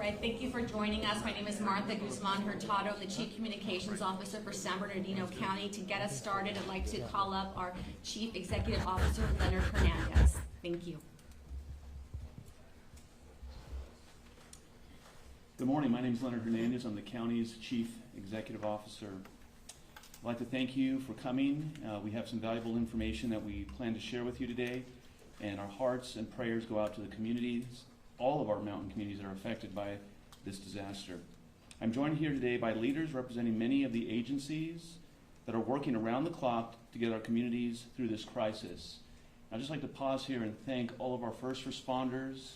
right, thank you for joining us. My name is Martha Guzman Hurtado. I'm the Chief Communications Officer for San Bernardino County. To get us started, I'd like to call up our Chief Executive Officer, Leonard Hernandez. Thank you. Good morning. My name is Leonard Hernandez. I'm the county's Chief Executive Officer. I'd like to thank you for coming. We have some valuable information that we plan to share with you today, and our hearts and prayers go out to the communities, all of our mountain communities that are affected by this disaster. I'm joined here today by leaders representing many of the agencies that are working around the clock to get our communities through this crisis. I'd just like to pause here and thank all of our first responders,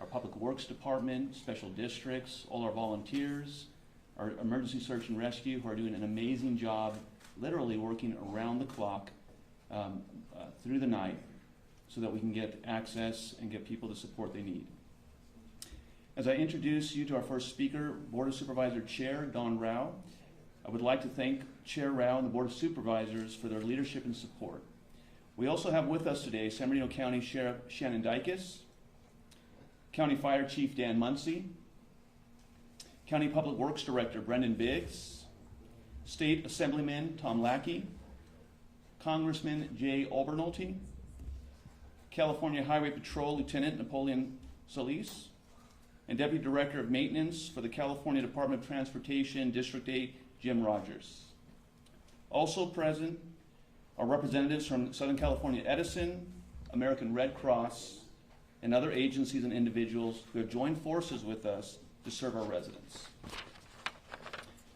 our Public Works Department, special districts, all our volunteers, our emergency search and rescue, who are doing an amazing job, literally working around the clock through the night so that we can get access and get people the support they need. As I introduce you to our first speaker, Board of Supervisor Chair Don Rao, I would like to thank Chair Rao and the Board of Supervisors for their leadership and support. We also have with us today San Bernardino County Sheriff Shannon Dicus, County Fire Chief Dan Muncie, County Public Works Director Brendan Biggs, State Assemblyman Tom Lackey, Congressman Jay Albernolte, California Highway Patrol Lieutenant Napoleon Solis, and Deputy Director of Maintenance for the California Department of Transportation, District 8, Jim Rogers. Also present are representatives from Southern California Edison, American Red Cross, and other agencies and individuals who have joined forces with us to serve our residents.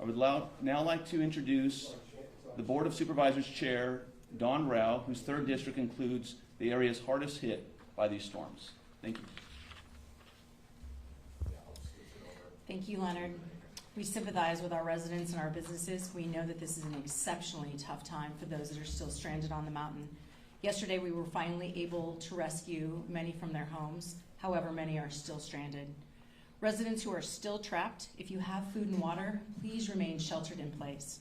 I would now like to introduce the Board of Supervisors Chair, Don Rao, whose 3rd district includes the areas hardest hit by these storms. Thank you. Thank you, Leonard. We sympathize with our residents and our businesses. We know that this is an exceptionally tough time for those that are still stranded on the mountain. Yesterday, we were finally able to rescue many from their homes. However, many are still stranded. Residents who are still trapped, if you have food and water, please remain sheltered in place.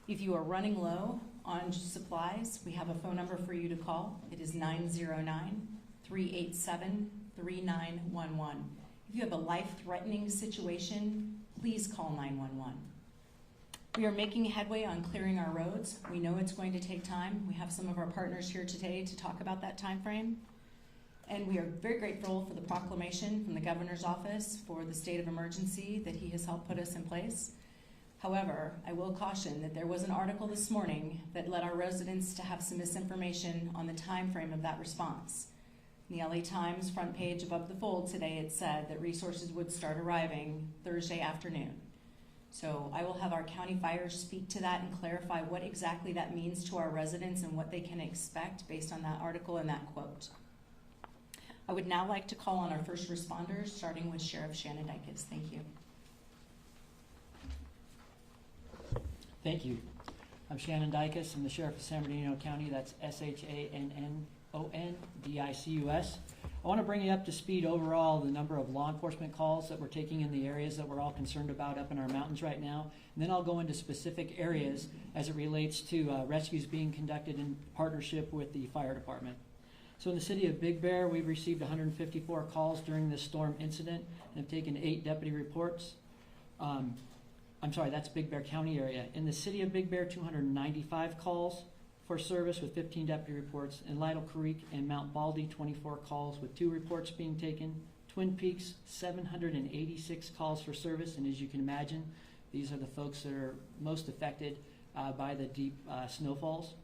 If you are running low on supplies, we have a phone number for you to call. It is 909-387-3911. If you have a life-threatening situation, please call 911. We are making headway on clearing our roads. We know it's going to take time. We have some of our partners here today to talk about that time frame. And we are very grateful for the proclamation from the governor's office for the state of emergency that he has helped put us in place. However, I will caution that there was an article this morning that led our residents to have some misinformation on the time frame of that response. In the LA Times front page above the fold today, it said that resources would start arriving Thursday afternoon. So I will have our county fires speak to that and clarify what exactly that means to our residents and what they can expect based on that article and that quote. I would now like to call on our first responders, starting with Sheriff Shannon Dicus. Thank you. Thank you. I'm Shannon Dicus. I'm the Sheriff of San Bernardino County. That's SHANNONDICUS. I want to bring you up to speed overall the number of law enforcement calls that we're taking in the areas that we're all concerned about up in our mountains right now. And then I'll go into specific areas as it relates to rescues being conducted in partnership with the fire department. So in the city of Big Bear, we've received 154 calls during this storm incident and have taken 8 deputy reports. I'm sorry, that's Big Bear County area. In the city of Big Bear, 295 calls for service with 15 deputy reports. In Lytle Creek and Mount Baldy, 24 calls with 2 reports being taken. Twin Peaks, 786 calls for service, and as you can imagine, these are the folks that are most affected by the deep snowfalls.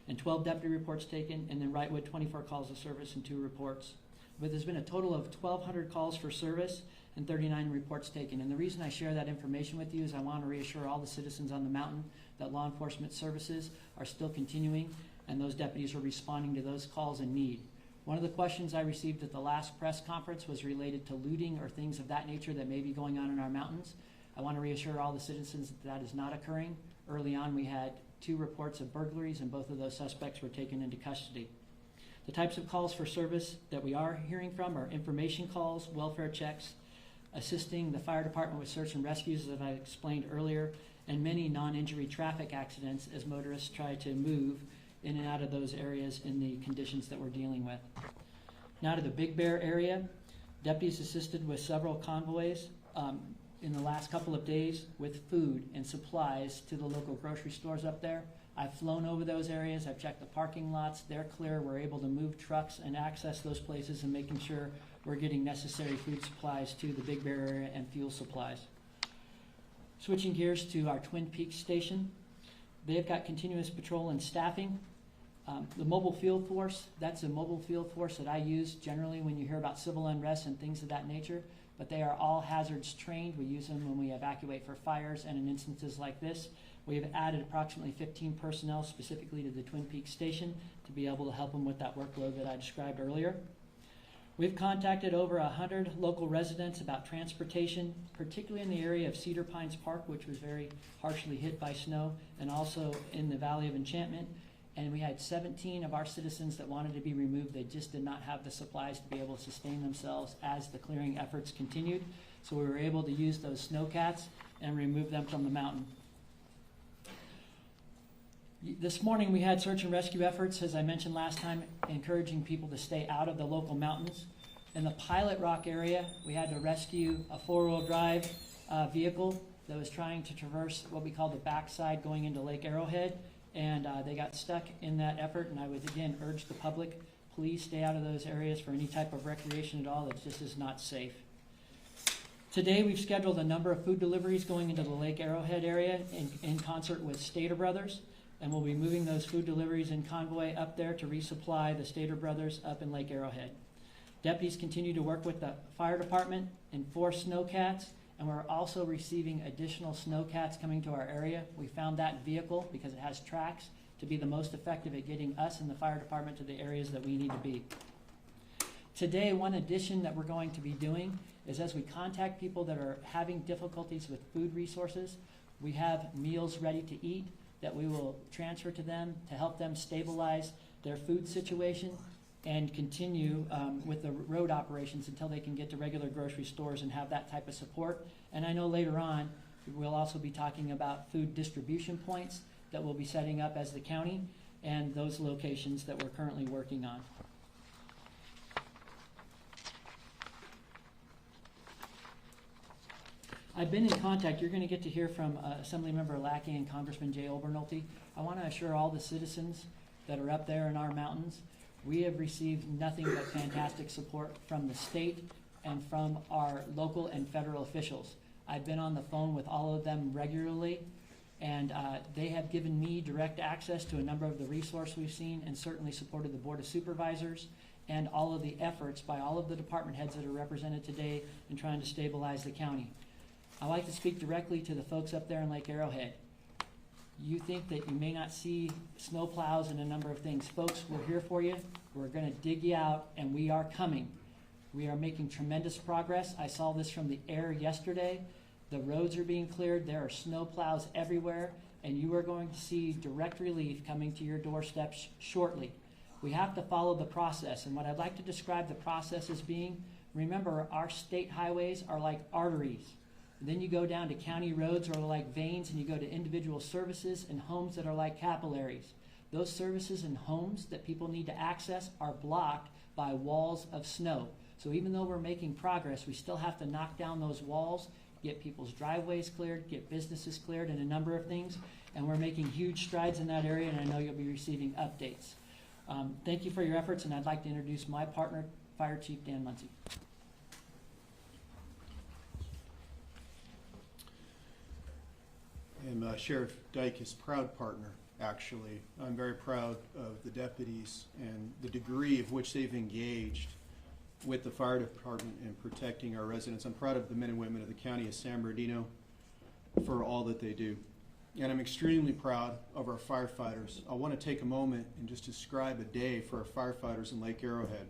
And 12 deputy reports taken, and then Wrightwood, 24 calls of service and 2 reports. But there's been a total of 1,200 calls for service and 39 reports taken. And the reason I share that information with you is I want to reassure all the citizens on the mountain that law enforcement services are still continuing and those deputies are responding to those calls in need. One of the questions I received at the last press conference was related to looting or things of that nature that may be going on in our mountains. I want to reassure all the citizens that that is not occurring. Early on, we had 2 reports of burglaries, and both of those suspects were taken into custody. The types of calls for service that we are hearing from are information calls, welfare checks, assisting the fire department with search and rescues, as I explained earlier, and many non-injury traffic accidents as motorists try to move in and out of those areas in the conditions that we're dealing with. Now to the Big Bear area, deputies assisted with several convoys in the last couple of days with food and supplies to the local grocery stores up there. I've flown over those areas. I've checked the parking lots. They're clear. We're able to move trucks and access those places and making sure we're getting necessary food supplies to the Big Bear area and fuel supplies. Switching gears to our Twin Peaks station. They've got continuous patrol and staffing. The mobile field force, that's a mobile field force that I use generally when you hear about civil unrest and things of that nature, but they are all hazards trained. We use them when we evacuate for fires and in instances like this. We have added approximately 15 personnel specifically to the Twin Peaks station to be able to help them with that workload that I described earlier. We've contacted over 100 local residents about transportation, particularly in the area of Cedar Pines Park, which was very harshly hit by snow, and also in the Valley of Enchantment. And we had 17 of our citizens that wanted to be removed. They just did not have the supplies to be able to sustain themselves as the clearing efforts continued. So we were able to use those snowcats and remove them from the mountain. This morning we had search and rescue efforts, as I mentioned last time, encouraging people to stay out of the local mountains. In the Pilot Rock area, we had to rescue a four-wheel drive vehicle that was trying to traverse what we call the backside going into Lake Arrowhead, and they got stuck in that effort. And I would again urge the public, please stay out of those areas for any type of recreation at all. It just is not safe. Today we've scheduled a number of food deliveries going into the Lake Arrowhead area in concert with Stater Brothers. And we'll be moving those food deliveries in convoy up there to resupply the Stater Brothers up in Lake Arrowhead. Deputies continue to work with the fire department, enforce snowcats, and we're also receiving additional snowcats coming to our area. We found that vehicle, because it has tracks, to be the most effective at getting us and the fire department to the areas that we need to be. Today, one addition that we're going to be doing is as we contact people that are having difficulties with food resources, we have meals ready to eat that we will transfer to them to help them stabilize their food situation and continue with the road operations until they can get to regular grocery stores and have that type of support. And I know later on we'll also be talking about food distribution points that we'll be setting up as the county and those locations that we're currently working on. I've been in contact. You're going to get to hear from Assemblymember Lackey and Congressman Jay Obernolte. I want to assure all the citizens that are up there in our mountains, we have received nothing but fantastic support from the state and from our local and federal officials. I've been on the phone with all of them regularly, and they have given me direct access to a number of the resources we've seen, and certainly supported the Board of Supervisors and all of the efforts by all of the department heads that are represented today in trying to stabilize the county. I like to speak directly to the folks up there in Lake Arrowhead. You think that you may not see snow plows and a number of things. Folks, we're here for you. We're going to dig you out, and we are coming. We are making tremendous progress. I saw this from the air yesterday. The roads are being cleared. There are snow plows everywhere, and you are going to see direct relief coming to your doorstep shortly. We have to follow the process, and what I'd like to describe the process as being, remember, our state highways are like arteries. And then you go down to county roads that are like veins, and you go to individual services and homes that are like capillaries. Those services and homes that people need to access are blocked by walls of snow. So even though we're making progress, we still have to knock down those walls, get people's driveways cleared, get businesses cleared, and a number of things. And we're making huge strides in that area, and I know you'll be receiving updates. Thank you for your efforts, and I'd like to introduce my partner, Fire Chief Dan Muncie. I'm Sheriff Dicus' proud partner, actually. I'm very proud of the deputies and the degree of which they've engaged with the fire department in protecting our residents. I'm proud of the men and women of the county of San Bernardino for all that they do. And I'm extremely proud of our firefighters. I want to take a moment and just describe a day for our firefighters in Lake Arrowhead.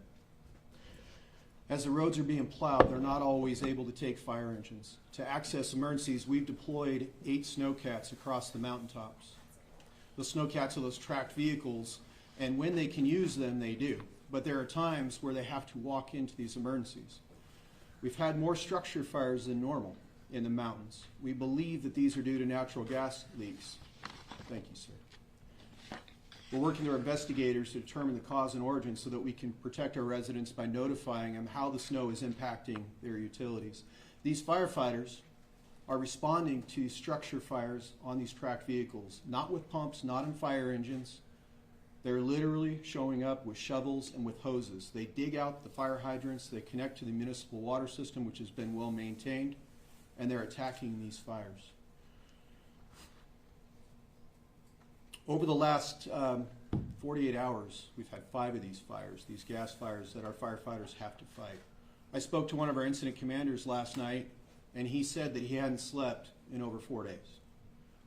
As the roads are being plowed, they're not always able to take fire engines. To access emergencies, we've deployed 8 snowcats across the mountaintops. The snowcats are those tracked vehicles, and when they can use them, they do. But there are times where they have to walk into these emergencies. We've had more structure fires than normal in the mountains. We believe that these are due to natural gas leaks. Thank you, sir. We're working with our investigators to determine the cause and origin so that we can protect our residents by notifying them how the snow is impacting their utilities. These firefighters are responding to structure fires on these tracked vehicles, not with pumps, not in fire engines. They're literally showing up with shovels and with hoses. They dig out the fire hydrants, they connect to the municipal water system, which has been well maintained, and they're attacking these fires. Over the last 48 hours, we've had 5 of these fires, these gas fires that our firefighters have to fight. I spoke to one of our incident commanders last night, and he said that he hadn't slept in over 4 days.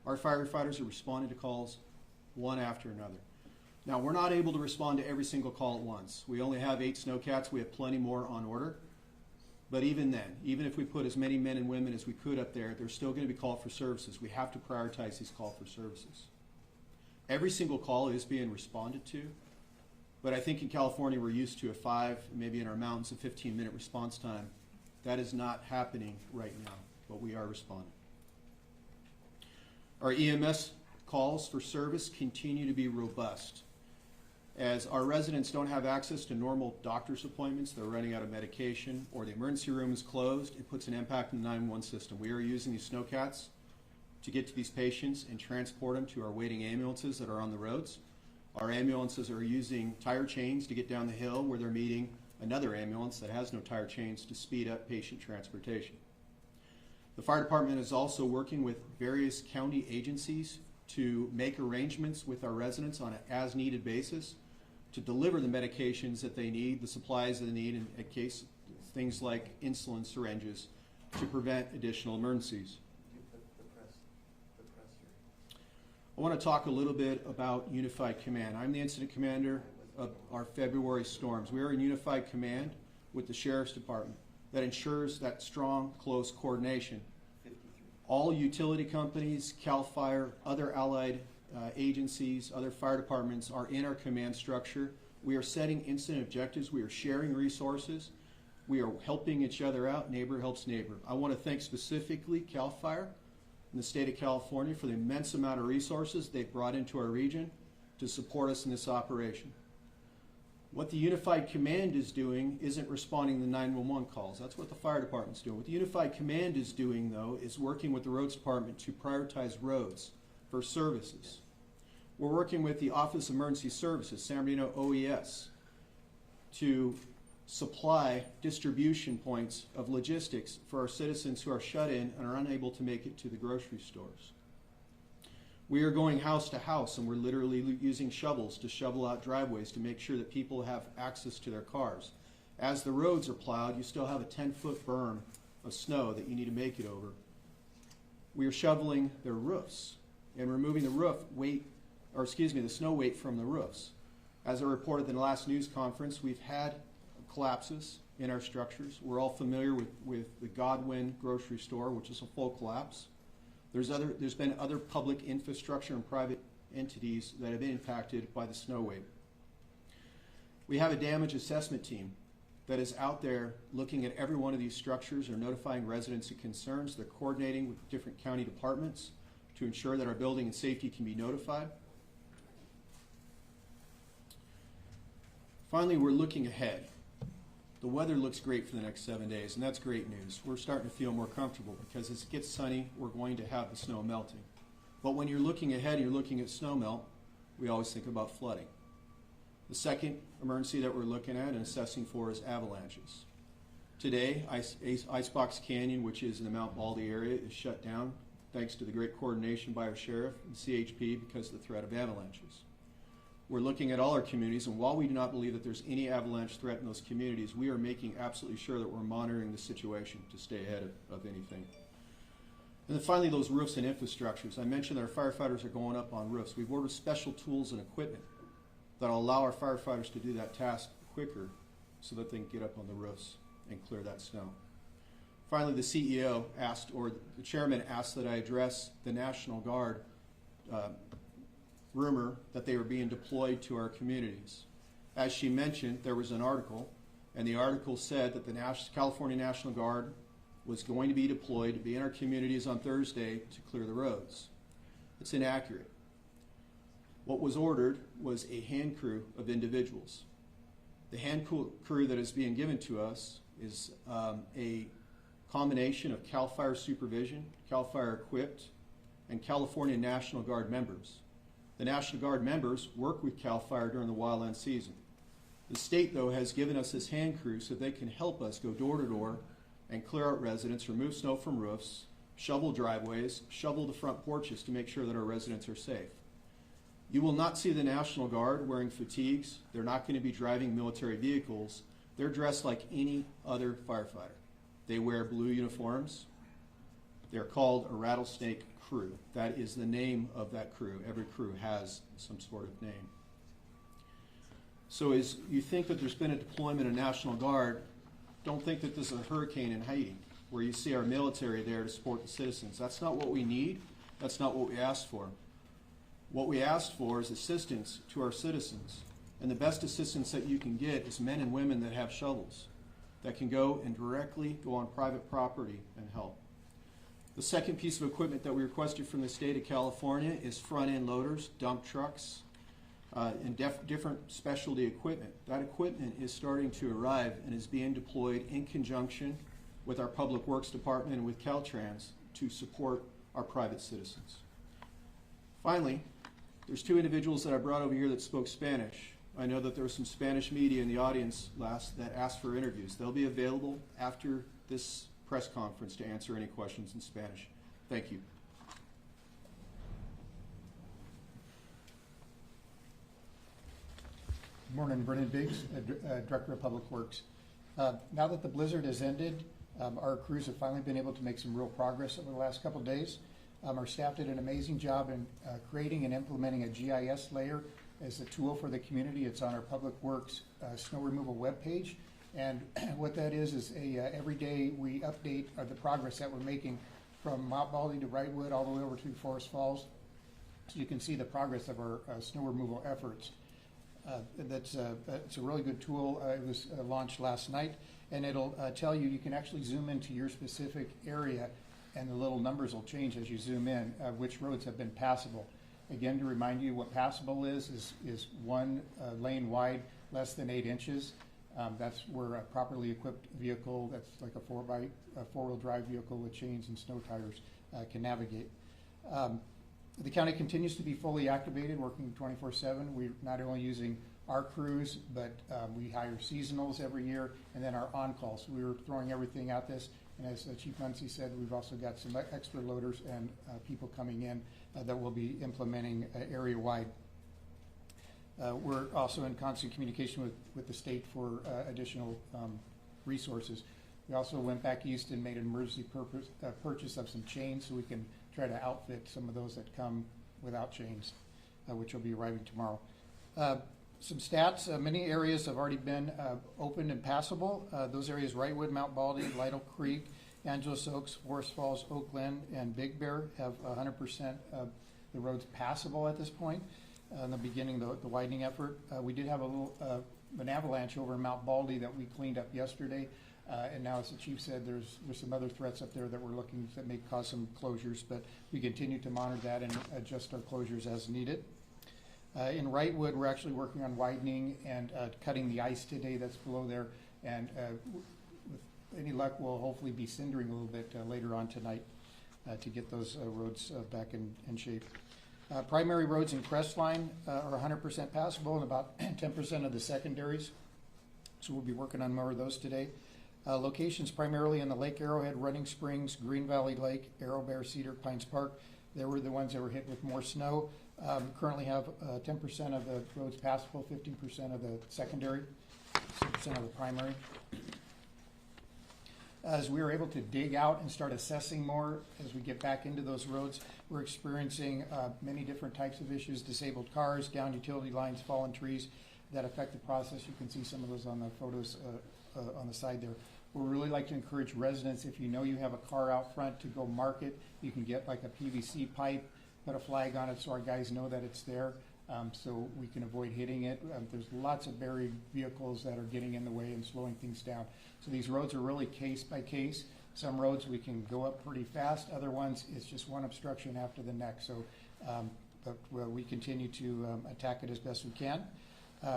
Our firefighters are responding to calls one after another. Now, we're not able to respond to every single call at once. We only have 8 snowcats. We have plenty more on order. But even then, even if we put as many men and women as we could up there, there's still going to be called for services. We have to prioritize these call for services. Every single call is being responded to, but I think in California we're used to a 5, maybe in our mountains, a 15-minute response time. That is not happening right now, but we are responding. Our EMS calls for service continue to be robust. As our residents don't have access to normal doctor's appointments, they're running out of medication, or the emergency room is closed, it puts an impact on the 911 system. We are using these snowcats to get to these patients and transport them to our waiting ambulances that are on the roads. Our ambulances are using tire chains to get down the hill where they're meeting another ambulance that has no tire chains to speed up patient transportation. The fire department is also working with various county agencies to make arrangements with our residents on an as-needed basis to deliver the medications that they need, the supplies that they need, in case things like insulin syringes to prevent additional emergencies. I want to talk a little bit about Unified Command. I'm the incident commander of our February storms. We are in Unified Command with the Sheriff's Department that ensures that strong, close coordination. All utility companies, CAL FIRE, other allied agencies, other fire departments are in our command structure. We are setting incident objectives. We are sharing resources. We are helping each other out. Neighbor helps neighbor. I want to thank specifically CAL FIRE in the state of California for the immense amount of resources they've brought into our region to support us in this operation. What the Unified Command is doing isn't responding to 911 calls. That's what the fire department's doing. What the Unified Command is doing, though, is working with the roads department to prioritize roads for services. We're working with the Office of Emergency Services, San Bernardino OES, to supply distribution points of logistics for our citizens who are shut in and are unable to make it to the grocery stores. We are going house to house, and we're literally using shovels to shovel out driveways to make sure that people have access to their cars. As the roads are plowed, you still have a 10-foot berm of snow that you need to make it over. We are shoveling their roofs and removing the snow weight from the roofs. As I reported in the last news conference, we've had collapses in our structures. We're all familiar with the Godwin grocery store, which is a full collapse. There's been other public infrastructure and private entities that have been impacted by the snow wave. We have a damage assessment team that is out there looking at every one of these structures or notifying residents of concerns. They're coordinating with different county departments to ensure that our building and safety can be notified. Finally, we're looking ahead. The weather looks great for the next 7 days, and that's great news. We're starting to feel more comfortable because as it gets sunny, we're going to have the snow melting. But when you're looking ahead and you're looking at snow melt, we always think about flooding. The second emergency that we're looking at and assessing for is avalanches. Today, Icebox Canyon, which is in the Mount Baldy area, is shut down thanks to the great coordination by our sheriff and CHP because of the threat of avalanches. We're looking at all our communities, and while we do not believe that there's any avalanche threat in those communities, we are making absolutely sure that we're monitoring the situation to stay ahead of anything. And then finally, those roofs and infrastructures. I mentioned that our firefighters are going up on roofs. We've ordered special tools and equipment that will allow our firefighters to do that task quicker so that they can get up on the roofs and clear that snow. Finally, the CEO asked, or the chairman asked that I address the National Guard rumor that they were being deployed to our communities. As she mentioned, there was an article, and the article said that the California National Guard was going to be deployed to be in our communities on Thursday to clear the roads. It's inaccurate. What was ordered was a hand crew of individuals. The hand crew that is being given to us is a combination of CAL FIRE supervision, CAL FIRE equipped, and California National Guard members. The National Guard members work with CAL FIRE during the wildland season. The state, though, has given us this hand crew so they can help us go door to door and clear out residents, remove snow from roofs, shovel driveways, shovel the front porches to make sure that our residents are safe. You will not see the National Guard wearing fatigues. They're not going to be driving military vehicles. They're dressed like any other firefighter. They wear blue uniforms. They're called a rattlesnake crew. That is the name of that crew. Every crew has some sort of name. So as you think that there's been a deployment of National Guard, don't think that this is a hurricane in Haiti, where you see our military there to support the citizens. That's not what we need. That's not what we asked for. What we asked for is assistance to our citizens. And the best assistance that you can get is men and women that have shovels, that can go and directly go on private property and help. The second piece of equipment that we requested from the state of California is front-end loaders, dump trucks, and different specialty equipment. That equipment is starting to arrive and is being deployed in conjunction with our Public Works Department and with Caltrans to support our private citizens. Finally, there's two individuals that I brought over here that spoke Spanish. I know that there was some Spanish media in the audience that asked for interviews. They'll be available after this press conference to answer any questions in Spanish. Thank you. Good morning, Brennan Biggs, Director of Public Works. Now that the blizzard has ended, our crews have finally been able to make some real progress over the last couple of days. Our staff did an amazing job in creating and implementing a GIS layer as a tool for the community. It's on our Public Works snow removal webpage. And what that is every day we update the progress that we're making from Mount Baldy to Wrightwood all the way over to Forest Falls. So you can see the progress of our snow removal efforts. It's a really good tool. It was launched last night, and it'll tell you, you can actually zoom into your specific area, and the little numbers will change as you zoom in, which roads have been passable. Again, to remind you what passable is one lane wide, less than 8 inches. That's where a properly equipped vehicle, that's like a four-wheel drive vehicle with chains and snow tires, can navigate. The county continues to be fully activated, working 24/7. We're not only using our crews, but we hire seasonals every year, and then our on-calls. We were throwing everything at this, and as Chief Muncie said, we've also got some extra loaders and people coming in that will be implementing area-wide. We're also in constant communication with the state for additional resources. We also went back east and made an emergency purchase of some chains so we can try to outfit some of those that come without chains, which will be arriving tomorrow. Some stats, many areas have already been opened and passable. Those areas, Wrightwood, Mount Baldy, Lytle Creek, Angeles Oaks, Forest Falls, Oak Glen, and Big Bear have 100% of the roads passable at this point. In the beginning, the widening effort. We did have an avalanche over in Mount Baldy that we cleaned up yesterday. And now, as the chief said, there's some other threats up there that we're looking that may cause some closures, but we continue to monitor that and adjust our closures as needed. In Wrightwood, we're actually working on widening and cutting the ice today that's below there, and with any luck, we'll hopefully be cindering a little bit later on tonight to get those roads back in shape. Primary roads in Crestline are 100% passable, and about 10% of the secondaries, so we'll be working on more of those today. Locations primarily in the Lake Arrowhead, Running Springs, Green Valley Lake, Arrow Bear, Cedar, Pines Park. They were the ones that were hit with more snow. Currently have 10% of the roads passable, 15% of the secondary, 6% of the primary. As we are able to dig out and start assessing more as we get back into those roads, we're experiencing many different types of issues: disabled cars, down utility lines, fallen trees that affect the process. You can see some of those on the photos on the side there. We really like to encourage residents, if you know you have a car out front, to go mark it. You can get like a PVC pipe, put a flag on it so our guys know that it's there, so we can avoid hitting it. There's lots of buried vehicles that are getting in the way and slowing things down. So these roads are really case by case. Some roads we can go up pretty fast. Other ones, it's just one obstruction after the next. So but we continue to attack it as best we can.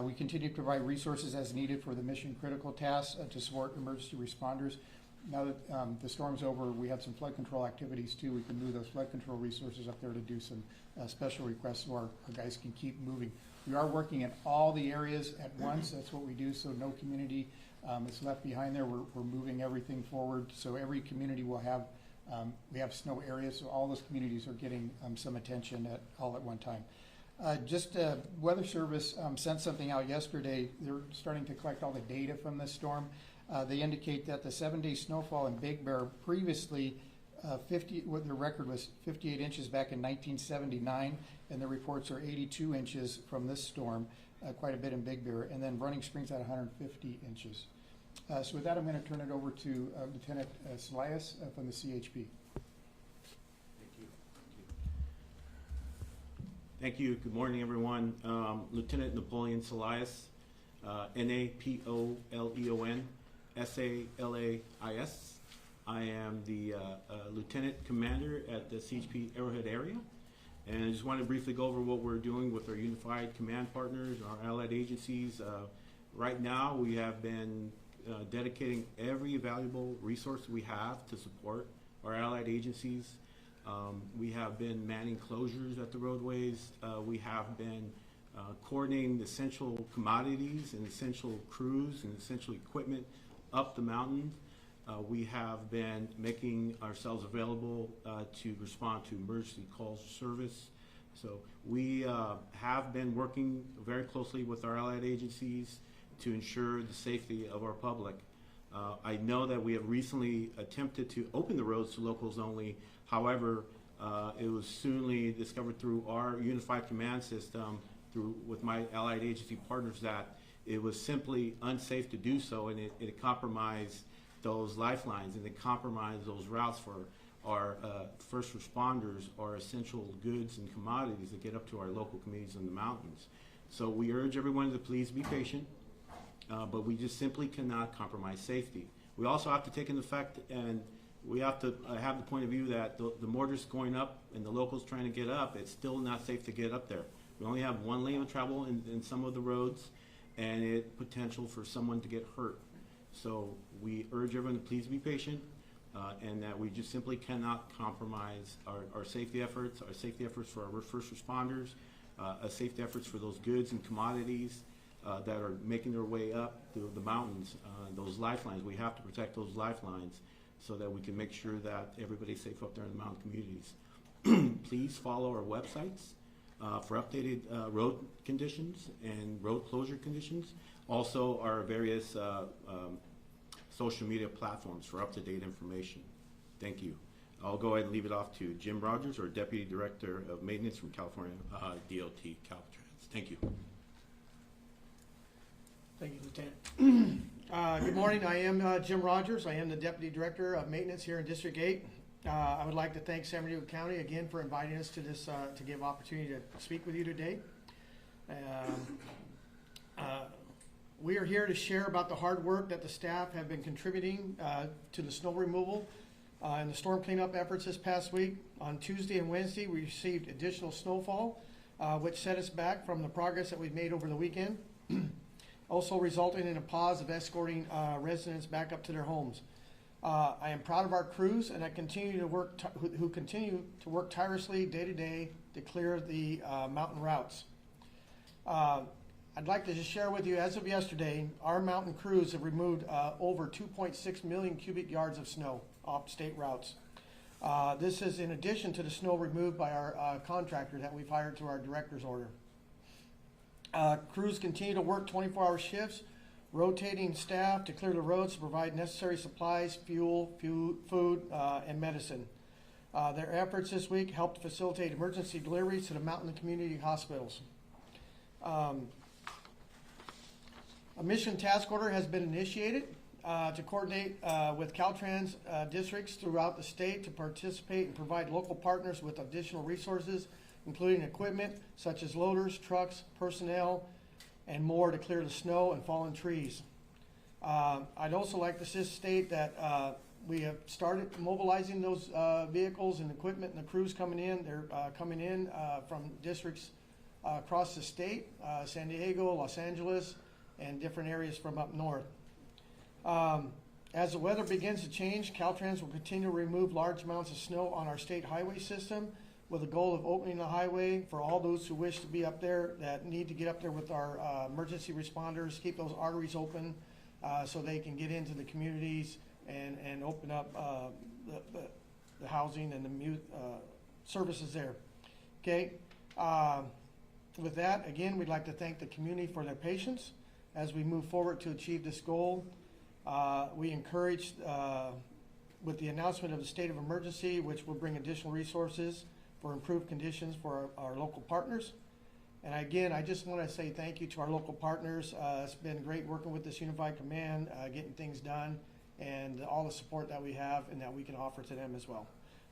We continue to provide resources as needed for the mission critical tasks to support emergency responders. Now that the storm's over, we had some flood control activities too. We can move those flood control resources up there to do some special requests so our guys can keep moving. We are working in all the areas at once. That's what we do, so no community is left behind there. We're moving everything forward, so every community will have, we have snow areas, so all those communities are getting some attention all at one time. Weather Service sent something out yesterday. They're starting to collect all the data from this storm. They indicate that the 7-day snowfall in Big Bear previously, what the record was 58 inches back in 1979, and the reports are 82 inches from this storm, quite a bit in Big Bear, and then Running Springs at 150 inches. So with that, I'm going to turn it over to Lieutenant Salias from the CHP. Thank you. Good morning, everyone. Lieutenant Napoleon Salias, Napoleon Salais. I am the Lieutenant Commander at the CHP Arrowhead area. And I just want to briefly go over what we're doing with our unified command partners, our allied agencies. Right now, we have been dedicating every valuable resource we have to support our allied agencies. We have been manning closures at the roadways. We have been coordinating essential commodities and essential crews and essential equipment up the mountain. We have been making ourselves available to respond to emergency calls for service. So we have been working very closely with our allied agencies to ensure the safety of our public. I know that we have recently attempted to open the roads to locals only. However, it was soonly discovered through our unified command system, with my allied agency partners, that it was simply unsafe to do so, and it compromised those lifelines, and it compromised those routes for our first responders, our essential goods and commodities that get up to our local communities in the mountains. So we urge everyone to please be patient, but we just simply cannot compromise safety. We also have to take into effect, and we have to have the point of view that the mortars going up and the locals trying to get up, it's still not safe to get up there. We only have one lane of travel in some of the roads, and it potential for someone to get hurt. So we urge everyone to please be patient, and that we just simply cannot compromise our safety efforts for our first responders, safety efforts for those goods and commodities that are making their way up the mountains, those lifelines. We have to protect those lifelines so that we can make sure that everybody's safe up there in the mountain communities. Please follow our websites for updated road conditions and road closure conditions. Also, our various social media platforms for up-to-date information. Thank you. I'll go ahead and leave it off to Jim Rogers, our Deputy Director of Maintenance from California DOT Caltrans. Thank you. Thank you, Lieutenant. Good morning. I am Jim Rogers. I am the Deputy Director of Maintenance here in District 8. I would like to thank San Bernardino County again for inviting us to this to give opportunity to speak with you today. We are here to share about the hard work that the staff have been contributing to the snow removal and the storm cleanup efforts this past week. On Tuesday and Wednesday, we received additional snowfall, which set us back from the progress that we've made over the weekend, also resulting in a pause of escorting residents back up to their homes. I am proud of our crews, and I continue to work who continue to work tirelessly day to day to clear the mountain routes. I'd like to just share with you, as of yesterday, our mountain crews have removed over 2.6 million cubic yards of snow off state routes. This is in addition to the snow removed by our contractor that we've hired through our director's order. Crews continue to work 24-hour shifts, rotating staff to clear the roads to provide necessary supplies, fuel, food, and medicine. Their efforts this week helped facilitate emergency deliveries to the mountain community hospitals. A mission task order has been initiated to coordinate with Caltrans districts throughout the state to participate and provide local partners with additional resources, including equipment such as loaders, trucks, personnel, and more to clear the snow and fallen trees. I'd also like to state that we have started mobilizing those vehicles and equipment and the crews coming in. They're coming in from districts across the state, San Diego, Los Angeles, and different areas from up north. As the weather begins to change, Caltrans will continue to remove large amounts of snow on our state highway system with the goal of opening the highway for all those who wish to be up there, that need to get up there with our emergency responders, keep those arteries open so they can get into the communities and open up the housing and the services there. Okay. With that, again, we'd like to thank the community for their patience as we move forward to achieve this goal. We encouraged with the announcement of the state of emergency, which will bring additional resources for improved conditions for our local partners. And again, I just want to say thank you to our local partners. It's been great working with this Unified Command, getting things done, and all the support that we have and that we can offer to them as well.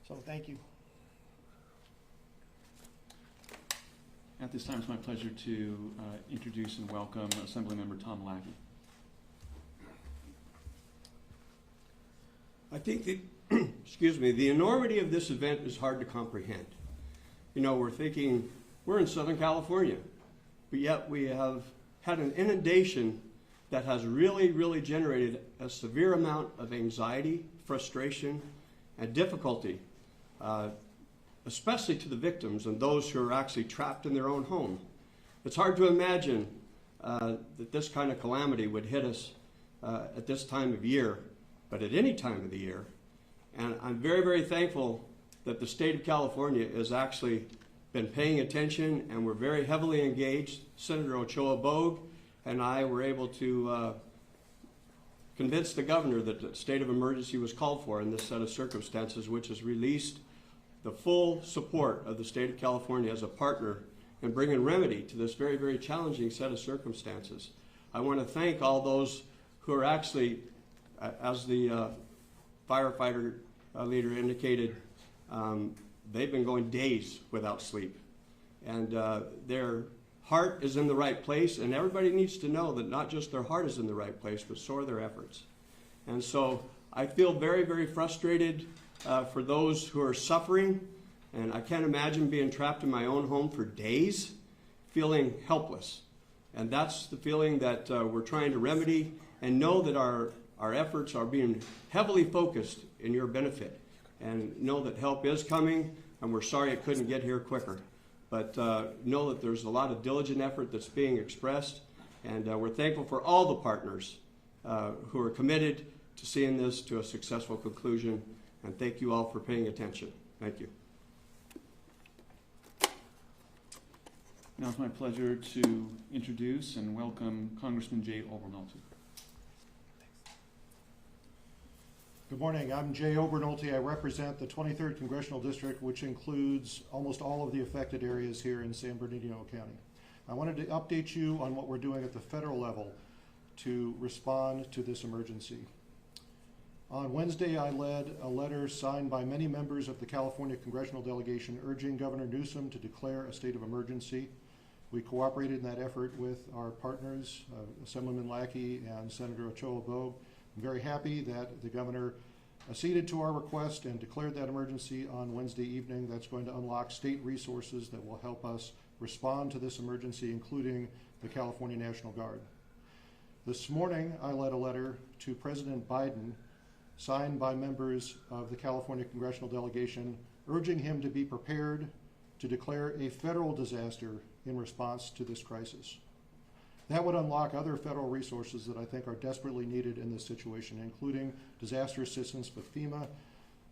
So thank you. At this time, it's my pleasure to introduce and welcome Assemblymember Tom Lackey. I think that, excuse me, the enormity of this event is hard to comprehend. You know, we're thinking we're in Southern California, but yet we have had an inundation that has really generated a severe amount of anxiety, frustration, and difficulty, especially to the victims and those who are actually trapped in their own home. It's hard to imagine that this kind of calamity would hit us at this time of year, but at any time of the year. And I'm very thankful that the state of California has actually been paying attention, and we're very heavily engaged. Senator Ochoa Bogue and I were able to convince the governor that the state of emergency was called for in this set of circumstances, which has released the full support of the state of California as a partner in bringing remedy to this very challenging set of circumstances. I want to thank all those who are actually, as the firefighter leader indicated, they've been going days without sleep. And their heart is in the right place, and everybody needs to know that not just their heart is in the right place, but so are their efforts. And so I feel very frustrated for those who are suffering, and I can't imagine being trapped in my own home for days, feeling helpless. And that's the feeling that we're trying to remedy, and know that our efforts are being heavily focused in your benefit. And know that help is coming, and we're sorry it couldn't get here quicker. But know that there's a lot of diligent effort that's being expressed, and we're thankful for all the partners who are committed to seeing this to a successful conclusion. And thank you all for paying attention. Thank you. Now it's my pleasure to introduce and welcome Congressman Jay Obernolte. Good morning. I'm Jay Obernolte. I represent the 23rd Congressional District, which includes almost all of the affected areas here in San Bernardino County. I wanted to update you on what we're doing at the federal level to respond to this emergency. On Wednesday, I led a letter signed by many members of the California Congressional Delegation urging Governor Newsom to declare a state of emergency. We cooperated in that effort with our partners, Assemblyman Lackey and Senator Ochoa Bogue. I'm very happy that the governor acceded to our request and declared that emergency on Wednesday evening. That's going to unlock state resources that will help us respond to this emergency, including the California National Guard. This morning, I led a letter to President Biden, signed by members of the California Congressional Delegation, urging him to be prepared to declare a federal disaster in response to this crisis. That would unlock other federal resources that I think are desperately needed in this situation, including disaster assistance with FEMA,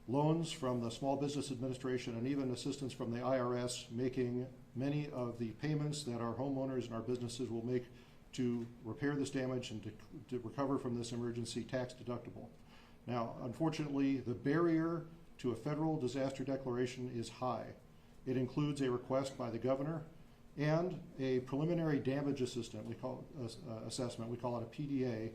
loans from the Small Business Administration, and even assistance from the IRS, making many of the payments that our homeowners and our businesses will make to repair this damage and to recover from this emergency tax deductible. Now, unfortunately, the barrier to a federal disaster declaration is high. It includes a request by the governor and a preliminary damage assessment, we call it a PDA,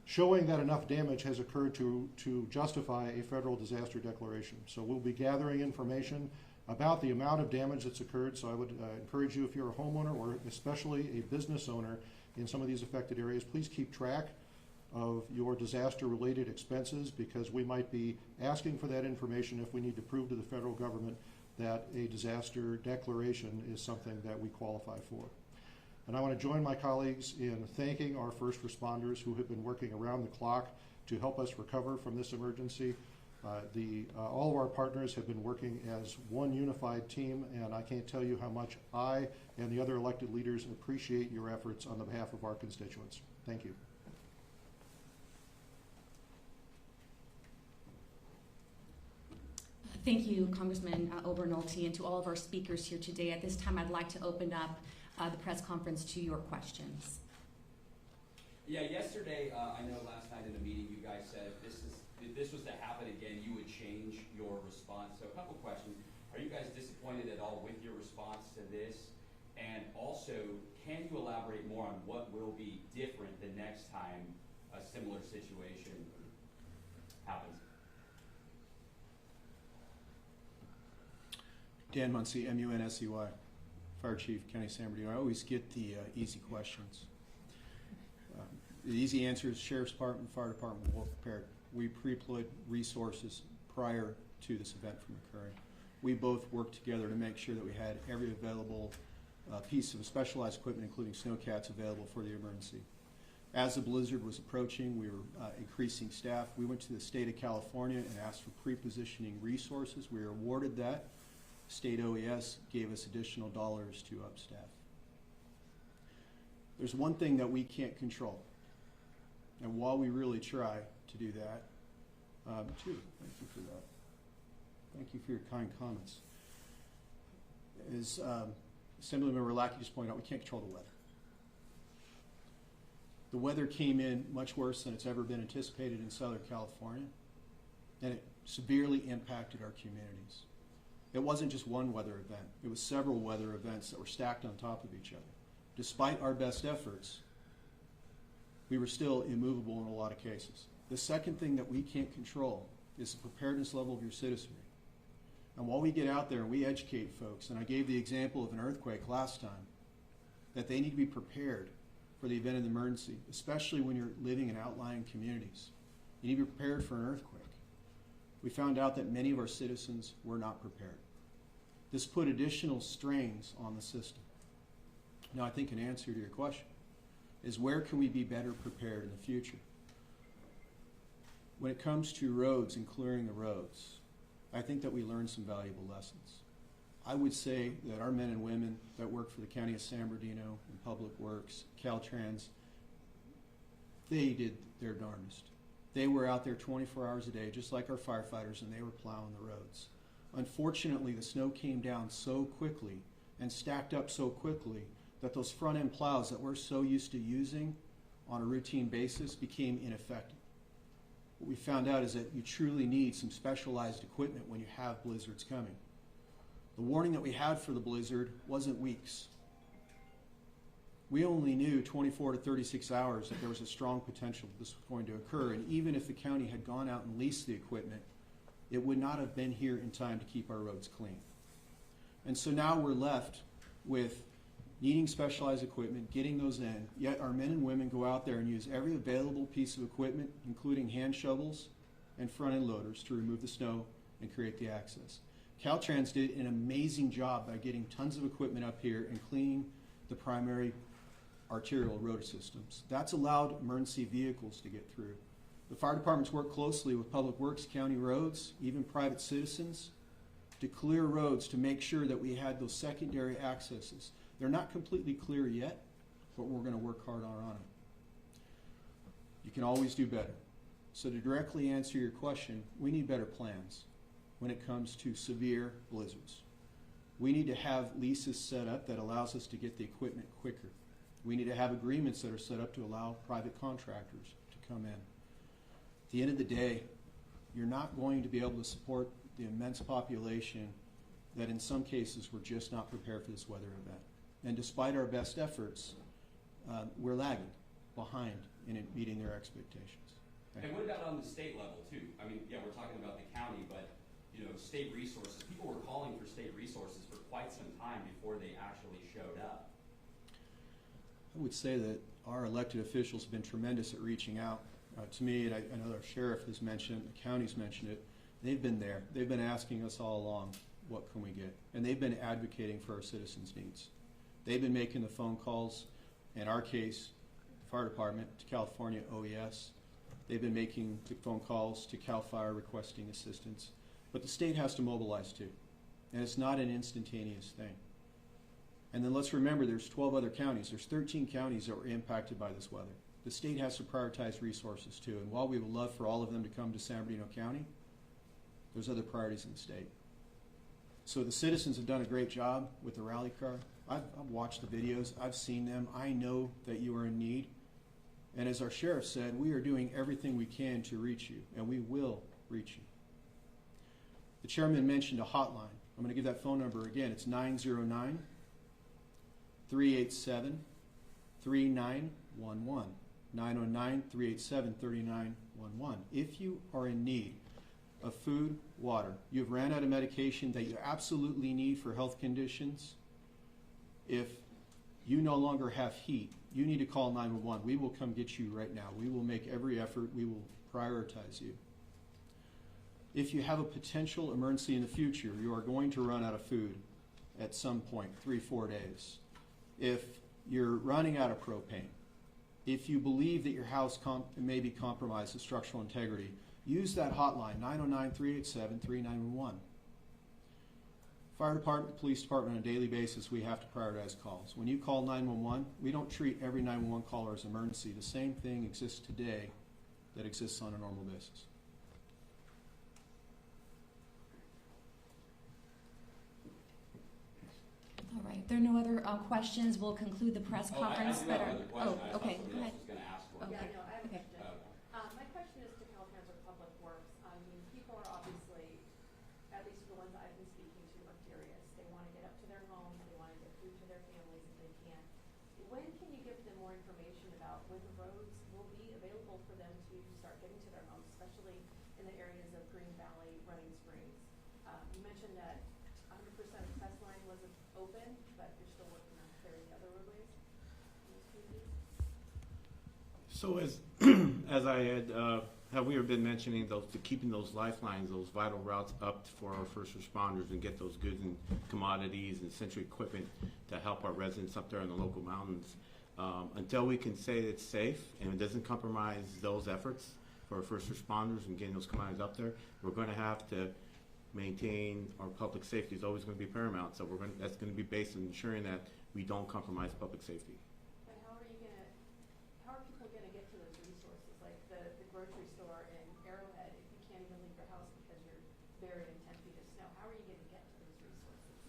showing that enough damage has occurred to justify a federal disaster declaration. So we'll be gathering information about the amount of damage that's occurred. So I would encourage you, if you're a homeowner or especially a business owner in some of these affected areas, please keep track of your disaster-related expenses, because we might be asking for that information if we need to prove to the federal government that a disaster declaration is something that we qualify for. And I want to join my colleagues in thanking our first responders who have been working around the clock to help us recover from this emergency. All of our partners have been working as one unified team, and I can't tell you how much I and the other elected leaders appreciate your efforts on the behalf of our constituents. Thank you. Thank you, Congressman Obernolte, and to all of our speakers here today. At this time, I'd like to open up the press conference to your questions. Yeah, yesterday, I know last night in the meeting, you guys said if this was to happen again, you would change your response. So a couple questions. Are you guys disappointed at all with your response to this? And also, can you elaborate more on what will be different the next time a similar situation happens? Dan Muncie, M-U-N-S-E-Y, Fire Chief, County San Bernardino. I always get the easy questions. The easy answer is Sheriff's Department, Fire Department, well prepared. We pre-deployed resources prior to this event from occurring. We both worked together to make sure that we had every available piece of specialized equipment, including snowcats, available for the emergency. As the blizzard was approaching, we were increasing staff. We went to the state of California and asked for pre-positioning resources. We were awarded that. State OES gave us additional dollars to upstaff. There's one thing that we can't control, and while we really try to do that, thank you for that. Thank you for your kind comments. As Assemblymember Lackey just pointed out, we can't control the weather. The weather came in much worse than it's ever been anticipated in Southern California, and it severely impacted our communities. It wasn't just one weather event. It was several weather events that were stacked on top of each other. Despite our best efforts, we were still immovable in a lot of cases. The second thing that we can't control is the preparedness level of your citizenry. And while we get out there and we educate folks, and I gave the example of an earthquake last time, that they need to be prepared for the event of the emergency, especially when you're living in outlying communities. You need to be prepared for an earthquake. We found out that many of our citizens were not prepared. This put additional strains on the system. Now, I think an answer to your question is where can we be better prepared in the future? When it comes to roads and clearing the roads, I think that we learned some valuable lessons. I would say that our men and women that work for the County of San Bernardino and Public Works, Caltrans, they did their darndest. They were out there 24 hours a day, just like our firefighters, and they were plowing the roads. Unfortunately, the snow came down so quickly and stacked up so quickly that those front-end plows that we're so used to using on a routine basis became ineffective. What we found out is that you truly need some specialized equipment when you have blizzards coming. The warning that we had for the blizzard wasn't weeks. We only knew 24 to 36 hours that there was a strong potential that this was going to occur, and even if the county had gone out and leased the equipment, it would not have been here in time to keep our roads clean. And so now we're left with needing specialized equipment, getting those in, yet our men and women go out there and use every available piece of equipment, including hand shovels and front-end loaders, to remove the snow and create the access. Caltrans did an amazing job by getting tons of equipment up here and cleaning the primary arterial road systems. That's allowed emergency vehicles to get through. The fire departments work closely with Public Works, county roads, even private citizens, to clear roads to make sure that we had those secondary accesses. They're not completely clear yet, but we're going to work hard on it. You can always do better. So to directly answer your question, we need better plans when it comes to severe blizzards. We need to have leases set up that allows us to get the equipment quicker. We need to have agreements that are set up to allow private contractors to come in. At the end of the day, you're not going to be able to support the immense population that in some cases were just not prepared for this weather event. And despite our best efforts, we're lagging behind in meeting their expectations. And what about on the state level too? I mean, yeah, we're talking about the county, but you know, state resources. People were calling for state resources for quite some time before they actually showed up. I would say that our elected officials have been tremendous at reaching out to me, and I know our sheriff has mentioned it, the county's mentioned it. They've been there. They've been asking us all along, what can we get? And they've been advocating for our citizens' needs. They've been making the phone calls, in our case, the fire department, to California OES, They've been making the phone calls to CAL FIRE requesting assistance. But the state has to mobilize too. And it's not an instantaneous thing. And then let's remember there's 12 other counties. There's 13 counties that were impacted by this weather. The state has to prioritize resources too. And while we would love for all of them to come to San Bernardino County, there's other priorities in the state. So the citizens have done a great job with the rally car. I've watched the videos. I've seen them. I know that you are in need. And as our sheriff said, we are doing everything we can to reach you, and we will reach you. The chairman mentioned a hotline. I'm going to give that phone number again. It's 909-387-3911. 909-387-3911. If you are in need of food, water, you've ran out of medication that you absolutely need for health conditions, if you no longer have heat, you need to call 911. We will come get you right now. We will make every effort. We will prioritize you. If you have a potential emergency in the future, you are going to run out of food at some point, 3-4 days. If you're running out of propane, if you believe that your house may be compromised with structural integrity, use that hotline, 909-387-3911. Fire department, police department, on a daily basis, we have to prioritize calls. When you call 911, we don't treat every 911 caller as an emergency. The same thing exists today that exists on a normal basis. All right, if there are no other questions, we'll conclude the press conference. I do have another question. Oh, okay, go ahead. I was going to ask one. Okay. Yeah, no, I have a Okay. question. My question is to Caltrans or Public Works. I mean, people are obviously, at least the ones I've been speaking to, are curious. They want to get up to their homes, they want to get food to their families if they can. When can you give them more information about when the roads will be available for them to start getting to their homes, especially in the areas of Green Valley, Running Springs? You mentioned that 100% of the test line wasn't open, but you're still working on clearing the other roadways in those communities? So as I had, how we have been mentioning, keeping those lifelines, those vital routes up for our first responders and get those goods and commodities and essential equipment to help our residents up there in the local mountains. Until we can say it's safe and it doesn't compromise those efforts for our first responders and getting those commodities up there, we're going to have to maintain our public safety. Is always going to be paramount. So that's going to be based on ensuring that we don't compromise public safety. And how are people gonna get to those resources, like the grocery store in Arrowhead? If you can't even leave your house because you're buried in 10 feet of snow, how are you gonna get to those resources?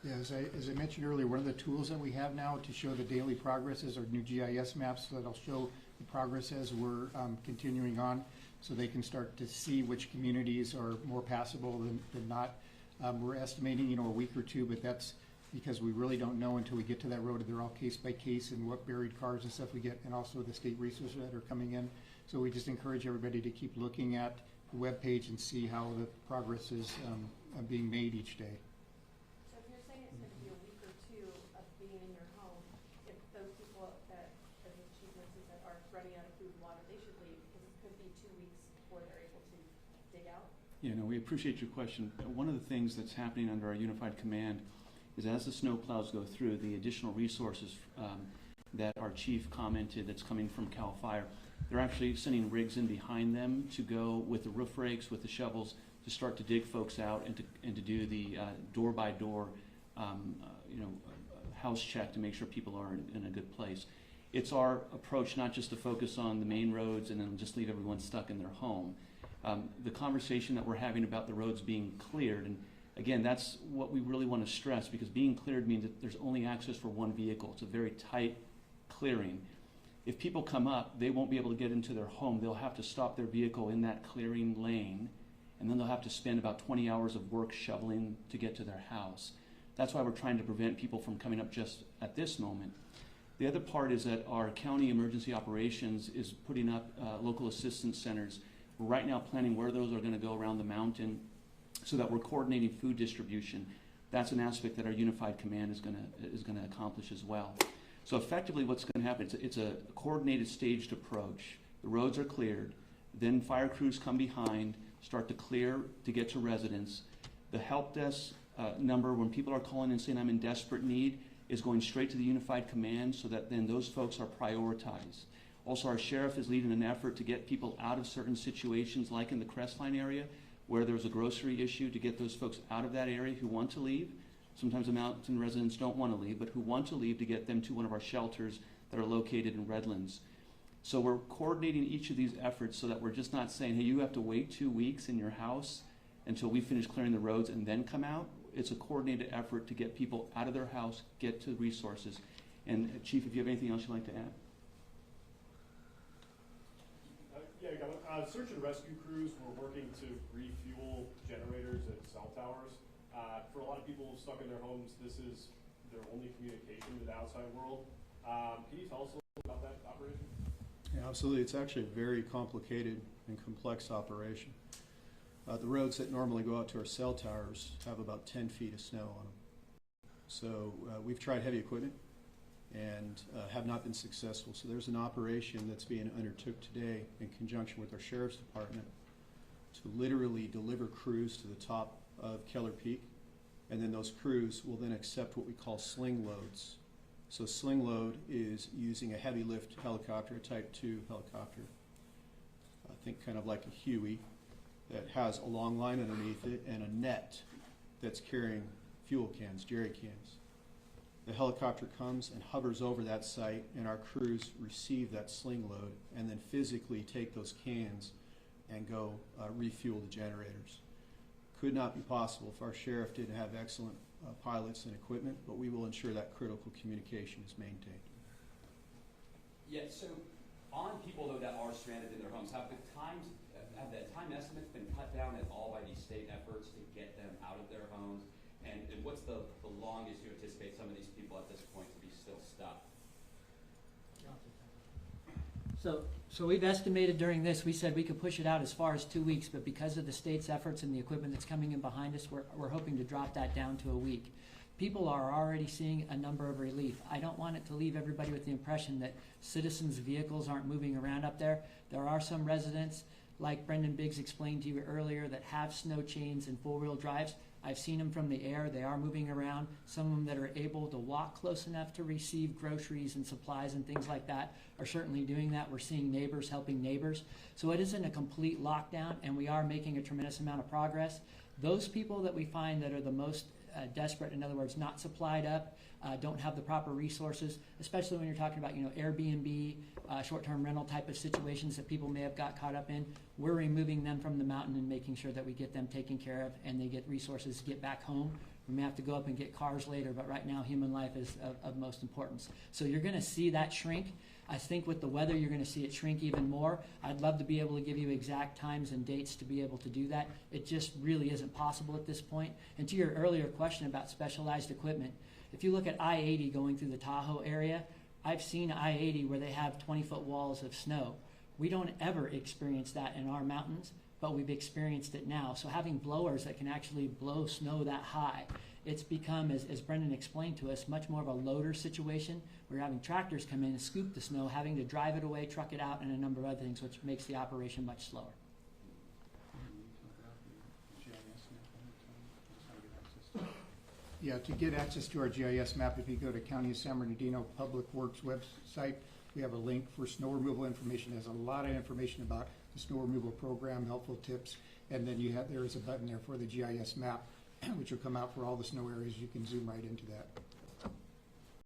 Yeah, as I mentioned earlier, one of the tools that we have now to show the daily progress is our new GIS maps that'll show the progress as we're continuing on, so they can start to see which communities are more passable than not. We're estimating, a week or two, but that's because we really don't know until we get to that road. They're all case by case and what buried cars and stuff we get, and also the state resources that are coming in. So we just encourage everybody to keep looking at the webpage and see how the progress is being made each day. So if you're saying it's gonna be a week or two of being in your home, if those people that, as the chief mentioned, that are running out of food and water, they should leave, because it could be 2 weeks before they're able to dig out? Yeah, no, we appreciate your question. One of the things that's happening under our unified command is as the snow plows go through, the additional resources that our chief commented that's coming from CAL FIRE, they're actually sending rigs in behind them to go with the roof rakes, with the shovels, to start to dig folks out and to do the door-by-door house check to make sure people are in a good place. It's our approach not just to focus on the main roads and then just leave everyone stuck in their home. The conversation that we're having about the roads being cleared, and again, that's what we really want to stress, because being cleared means that there's only access for one vehicle. It's a very tight clearing. If people come up, they won't be able to get into their home. They'll have to stop their vehicle in that clearing lane, and then they'll have to spend about 20 hours of work shoveling to get to their house. That's why we're trying to prevent people from coming up just at this moment. The other part is that our county emergency operations is putting up local assistance centers. We're right now planning where those are going to go around the mountain, so that we're coordinating food distribution. That's an aspect that our unified command is going to accomplish as well. So effectively, what's going to happen? It's a coordinated, staged approach. The roads are cleared, then fire crews come behind, start to clear to get to residents. The help desk number, when people are calling and saying I'm in desperate need, is going straight to the unified command, so that then those folks are prioritized. Also, our sheriff is leading an effort to get people out of certain situations, like in the Crestline area, where there's a grocery issue, to get those folks out of that area who want to leave. Sometimes the mountain residents don't want to leave, but who want to leave, to get them to one of our shelters that are located in Redlands. So we're coordinating each of these efforts so that we're just not saying, hey, you have to wait 2 weeks in your house until we finish clearing the roads and then come out. It's a coordinated effort to get people out of their house, get to resources. And Chief, if you have anything else you'd like to add? Search and rescue crews were working to refuel generators at cell towers. For a lot of people stuck in their homes, this is their only communication to the outside world. Can you tell us a little bit about that operation? Yeah, absolutely. It's actually a very complicated and complex operation. The roads that normally go out to our cell towers have about 10 feet of snow on them. So we've tried heavy equipment and have not been successful. So there's an operation that's being undertook today in conjunction with our Sheriff's Department to literally deliver crews to the top of Keller Peak, and then those crews will then accept what we call sling loads. So sling load is using a heavy lift helicopter, a Type 2 helicopter, I think kind of like a Huey, that has a long line underneath it and a net that's carrying fuel cans, jerry cans. The helicopter comes and hovers over that site, and our crews receive that sling load and then physically take those cans and go refuel the generators. Could not be possible if our sheriff didn't have excellent pilots and equipment, but we will ensure that critical communication is maintained. Yeah, so on people though that are stranded in their homes, have the time estimates been cut down at all by these state efforts to get them out of their homes? And what's the longest you anticipate some of these people at this point to be still stuck? So we've estimated during this, we said we could push it out as far as 2 weeks, but because of the state's efforts and the equipment that's coming in behind us, we're hoping to drop that down to a week. People are already seeing a number of relief. I don't want it to leave everybody with the impression that citizens' vehicles aren't moving around up there. There are some residents, like Brendan Biggs explained to you earlier, that have snow chains and four-wheel drives. I've seen them from the air. They are moving around. Some of them that are able to walk close enough to receive groceries and supplies and things like that are certainly doing that. We're seeing neighbors helping neighbors. So it isn't a complete lockdown, and we are making a tremendous amount of progress. Those people that we find that are the most desperate, in other words, not supplied up, don't have the proper resources, especially when you're talking about, Airbnb, short-term rental type of situations that people may have got caught up in. We're removing them from the mountain and making sure that we get them taken care of and they get resources to get back home. We may have to go up and get cars later, but right now human life is of most importance. So you're going to see that shrink. I think with the weather, you're going to see it shrink even more. I'd love to be able to give you exact times and dates to be able to do that. It just really isn't possible at this point. And to your earlier question about specialized equipment, if you look at I-80 going through the Tahoe area, I've seen I-80 where they have 20-foot walls of snow. We don't ever experience that in our mountains, but we've experienced it now. So having blowers that can actually blow snow that high, it's become, as Brendan explained to us, much more of a loader situation. We're having tractors come in and scoop the snow, having to drive it away, truck it out, and a number of other things, which makes the operation much slower. Yeah, to get access to our GIS map, if you go to County of San Bernardino Public Works website, we have a link for snow removal information. It has a lot of information about the snow removal program, helpful tips, and then there is a button there for the GIS map, which will come out for all the snow areas. You can zoom right into that.